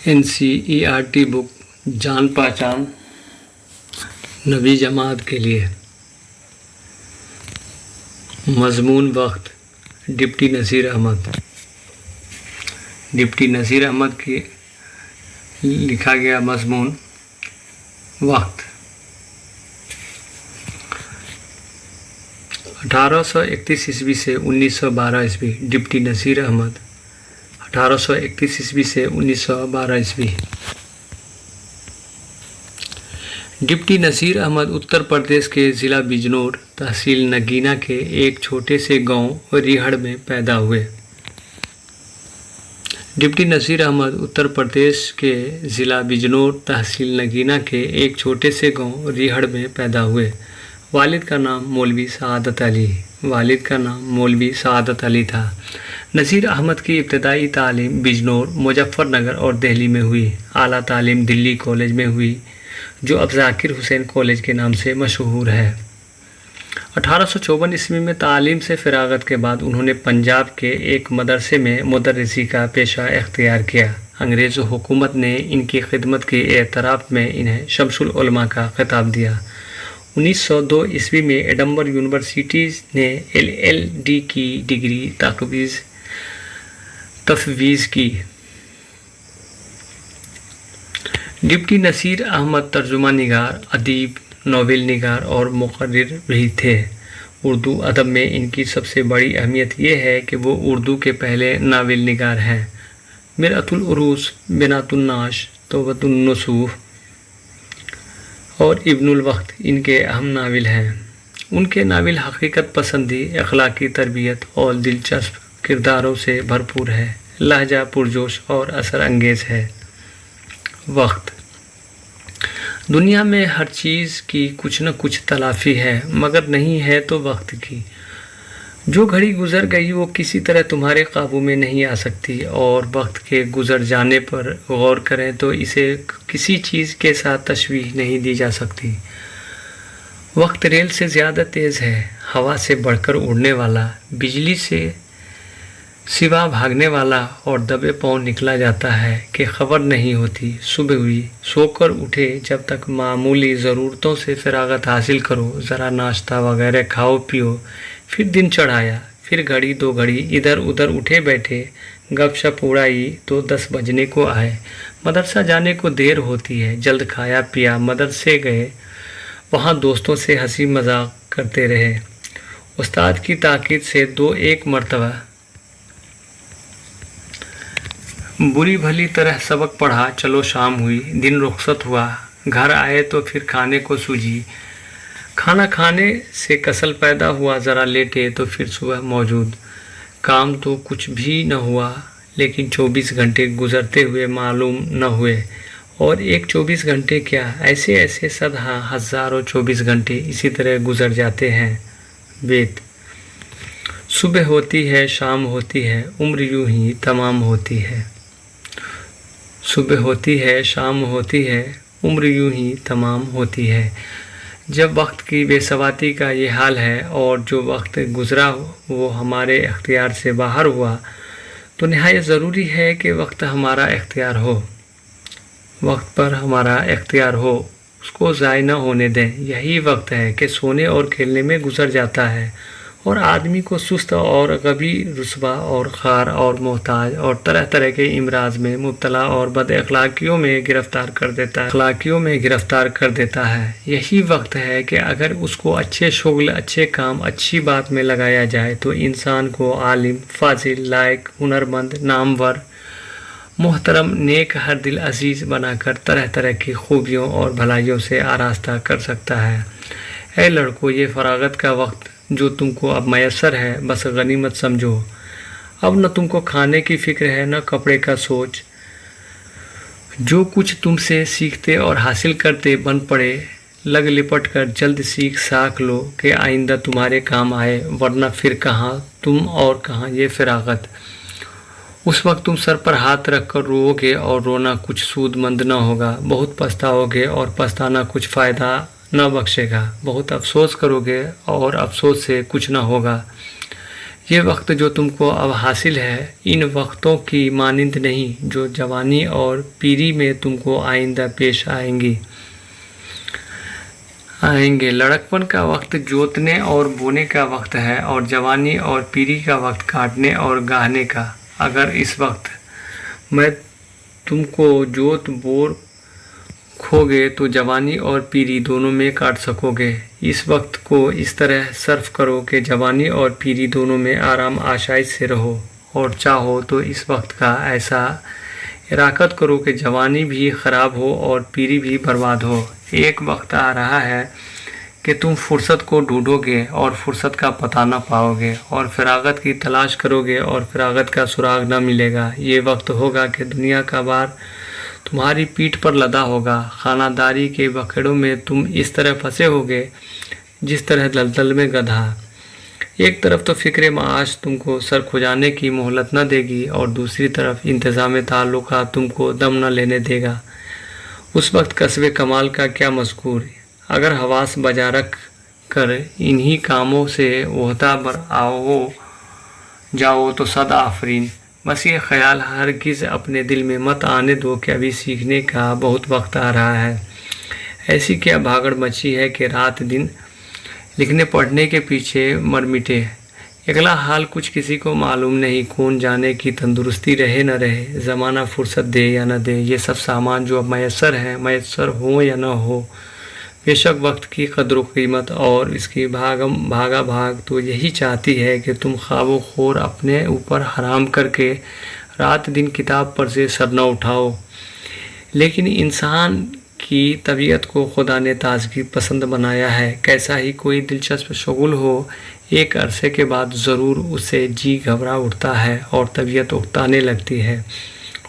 NCERT book जान पहचान नवी जमात के लिए। मजमून वक्त डिप्टी नसीर अहमद। डिप्टी नसीर अहमद की लिखा गया मजमून वक्त। 1831 ईस्वी से 1912 ईस्वी। डिप्टी नसीर अहमद 1831 ईस्वी से 1912 ईस्वी। डिप्टी नसीर अहमद उत्तर प्रदेश के ज़िला बिजनौर, तहसील नगीना के एक छोटे से गांव रिहड़ में पैदा हुए। डिप्टी नसीर अहमद उत्तर प्रदेश के ज़िला बिजनौर, तहसील नगीना के एक छोटे से गांव रिहड़ में पैदा हुए। वालिद का नाम मौलवी सआदत अली था। नसीर अहमद की इब्तदाई तालीम बिजनौर, मुजफ्फरनगर और दिल्ली में हुई। आला तालीम दिल्ली कॉलेज में हुई, जो अब ज़ाकिर हुसैन कॉलेज के नाम से मशहूर है। 1854 ईस्वी में तालीम से फ़राग़त के बाद उन्होंने पंजाब के एक मदरसे में मुदर्रिसी का पेशा इख्तियार किया। अंग्रेज़ हुकूमत ने इनकी खिदमत के एतराफ़ में इन्हें शम्सुल उलमा का खिताब दिया। 1902 ईस्वी में एडम्बर यूनिवर्सिटी ने LL.D की डिग्री तफवीज़ की। डिप्टी नसीर अहमद तर्जुमा निगार, अदीब, नोवेल निगार और मुक़र्रिर भी थे। उर्दू अदब में इनकी सबसे बड़ी अहमियत ये है कि वो उर्दू के पहले नावल निगार हैं। मिरअतुल उरूस, बिनातुन नाश, तौबतुन नसूह और इब्नुल वक्त इनके अहम नावल हैं। उनके नावल हकीकत पसंदी, अखलाकी तरबियत और दिलचस्प किरदारों से भरपूर है। लहजा पुरजोश और असर अंगेज़ है। वक्त। दुनिया में हर चीज़ की कुछ न कुछ तलाफ़ी है, मगर नहीं है तो वक्त की। जो घड़ी गुज़र गई वो किसी तरह तुम्हारे काबू में नहीं आ सकती, और वक्त के गुज़र जाने पर गौर करें तो इसे किसी चीज़ के साथ तशबीह नहीं दी जा सकती। वक्त रेल से ज़्यादा तेज़ है, हवा से बढ़कर उड़ने वाला, बिजली से सिवा भागने वाला, और दबे पाँव निकला जाता है कि खबर नहीं होती। सुबह हुई, सोकर उठे, जब तक मामूली ज़रूरतों से फ़राग़त हासिल करो, ज़रा नाश्ता वगैरह खाओ पियो, फिर दिन चढ़ाया, फिर घड़ी दो घड़ी इधर उधर उठे बैठे, गपशप उड़ाई तो 10 बजने को आए। मदरसा जाने को देर होती है, जल्द खाया पिया, मदरसे गए, वहाँ दोस्तों से हंसी मजाक करते रहे। उस्ताद की ताकीद से 2-1 मरतबा बुरी भली तरह सबक पढ़ा। चलो शाम हुई, दिन रुखसत हुआ, घर आए तो फिर खाने को सूझी। खाना खाने से कसल पैदा हुआ, ज़रा लेटे तो फिर सुबह मौजूद। काम तो कुछ भी न हुआ, लेकिन 24 घंटे गुज़रते हुए मालूम न हुए। और एक 24 घंटे क्या, ऐसे ऐसे सदा हज़ारों 24 घंटे इसी तरह गुज़र जाते हैं। बेत। सुबह होती है, शाम होती है, उम्र यूं ही तमाम होती है। सुबह होती है, शाम होती है, उम्र यूं ही तमाम होती है। जब वक्त की बेसवाती का ये हाल है, और जो वक्त गुज़रा वो हमारे इख्तियार से बाहर हुआ, तो निहायत ज़रूरी है कि वक्त हमारा इख्तियार हो। वक्त पर हमारा इख्तियार हो, उसको ज़ाय न होने दें। यही वक्त है कि सोने और खेलने में गुज़र जाता है, और आदमी को सुस्त और गबी, रुस्वा और खार और मोहताज और तरह तरह के इमराज में मुब्तला और बद अखलाकियों में गिरफ़्तार कर देता है। यही वक्त है कि अगर उसको अच्छे शुगल, अच्छे काम, अच्छी बात में लगाया जाए तो इंसान को आलिम, फाजिल, लायक, हुनरमंद, नामवर, मोहतरम, नेक, हर दिल अजीज़ बनाकर तरह तरह की खूबियों और भलाइयों से आरास्ता कर सकता है। ऐ लड़कों, ये फ़राग़त का वक्त जो तुमको अब मैसर है, बस गनीमत समझो। अब न तुमको खाने की फ़िक्र है, न कपड़े का सोच। जो कुछ तुमसे सीखते और हासिल करते बन पड़े, लग लिपट कर जल्द सीख साख लो कि आइंदा तुम्हारे काम आए, वरना फिर कहाँ तुम और कहाँ ये फ़राग़त। उस वक्त तुम सर पर हाथ रख कर रोओगे, और रोना कुछ सूदमंद न होगा। बहुत पछताओगे, और पछताना कुछ फ़ायदा न बख्शेगा। बहुत अफसोस करोगे, और अफसोस से कुछ न होगा। یہ وقت جو تم کو اب حاصل ہے ان وقتوں کی مانند نہیں جو جوانی اور پیری میں تم کو آئندہ پیش آئیں گے۔ لڑکپن کا وقت جوتنے اور بونے کا وقت ہے اور جوانی اور پیری کا وقت کاٹنے اور گاہنے کا۔ اگر اس وقت میں تم کو جوت بور کھو گے تو جوانی اور پیری دونوں میں کاٹ سکو گے۔ اس وقت کو اس طرح صرف کرو کہ جوانی اور پیری دونوں میں آرام آسائش سے رہو، اور چاہو تو اس وقت کا ایسا اراقت کرو کہ جوانی بھی خراب ہو اور پیری بھی برباد ہو۔ ایک وقت آ رہا ہے کہ تم فرصت کو ڈھونڈو گے اور فرصت کا پتہ نہ پاؤ گے، اور فراغت کی تلاش کرو گے اور فراغت کا سراغ نہ ملے گا۔ یہ وقت ہوگا کہ دنیا کا بار تمہاری پیٹھ پر لدا ہوگا۔ خانہ داری کے بکھیڑوں میں تم اس طرح پھنسے ہوگے جس طرح دلدل میں گدھا۔ ایک طرف تو فکر معاش تم کو سر کھجانے کی مہلت نہ دے گی اور دوسری طرف انتظام تعلقات تم کو دم نہ لینے دے گا۔ اس وقت کسب کمال کا کیا مذکور، اگر حواس بجا رکھ کر انہی کاموں سے عہدہ بر آؤ جاؤ تو صد آفرین۔ بس یہ خیال ہرگز اپنے دل میں مت آنے دو کہ ابھی سیکھنے کا بہت وقت آ رہا ہے۔ ایسی کیا بھاگڑ مچی ہے کہ رات دن لکھنے پڑھنے کے پیچھے مر مٹے۔ اگلا حال کچھ کسی کو معلوم نہیں، کون جانے کی تندرستی رہے نہ رہے، زمانہ فرصت دے یا نہ دے۔ یہ سب سامان جو اب میسر ہیں، میسر ہوں یا نہ ہو، بے شک وقت کی قدر و قیمت اور اس کی بھاگا بھاگ تو یہی چاہتی ہے کہ تم خواب و خور اپنے اوپر حرام کر کے رات دن کتاب پر سے سر نہ اٹھاؤ۔ لیکن انسان کی طبیعت کو خدا نے تازگی پسند بنایا ہے۔ کیسا ہی کوئی دلچسپ شغل ہو، ایک عرصے کے بعد ضرور اسے جی گھبرا اٹھتا ہے اور طبیعت اکتانے لگتی ہے،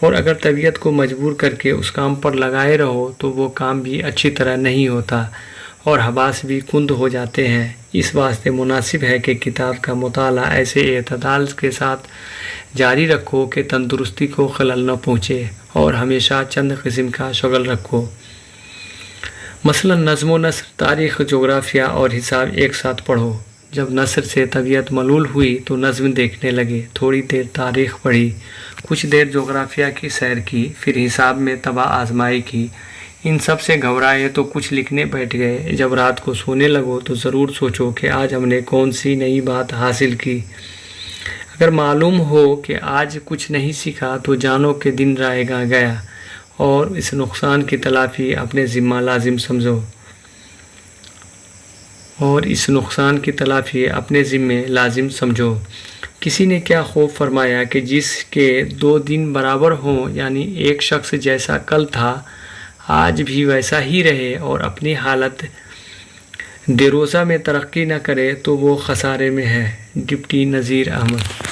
اور اگر طبیعت کو مجبور کر کے اس کام پر لگائے رہو تو وہ کام بھی اچھی طرح نہیں ہوتا اور حواس بھی کند ہو جاتے ہیں۔ اس واسطے مناسب ہے کہ کتاب کا مطالعہ ایسے اعتدال کے ساتھ جاری رکھو کہ تندرستی کو خلل نہ پہنچے، اور ہمیشہ چند قسم کا شغل رکھو۔ مثلا نظم و نثر، تاریخ، جغرافیہ اور حساب ایک ساتھ پڑھو۔ جب نثر سے طبیعت ملول ہوئی تو نظم دیکھنے لگے، تھوڑی دیر تاریخ پڑھی، کچھ دیر جغرافیہ کی سیر کی، پھر حساب میں طبع آزمائی کی۔ ان سب سے گھبرائے تو کچھ لکھنے بیٹھ گئے۔ جب رات کو سونے لگو تو ضرور سوچو کہ آج ہم نے کون سی نئی بات حاصل کی۔ اگر معلوم ہو کہ آج کچھ نہیں سیکھا تو جانو کہ دن رائے گاں گیا، اور اس نقصان کی تلافی اپنے ذمہ لازم سمجھو۔ کسی نے کیا خوب فرمایا کہ جس کے 2 دن برابر ہوں، یعنی ایک شخص جیسا کل تھا آج بھی ویسا ہی رہے اور اپنی حالت دیروزہ میں ترقی نہ کرے تو وہ خسارے میں ہے۔ ڈپٹی نذیر احمد۔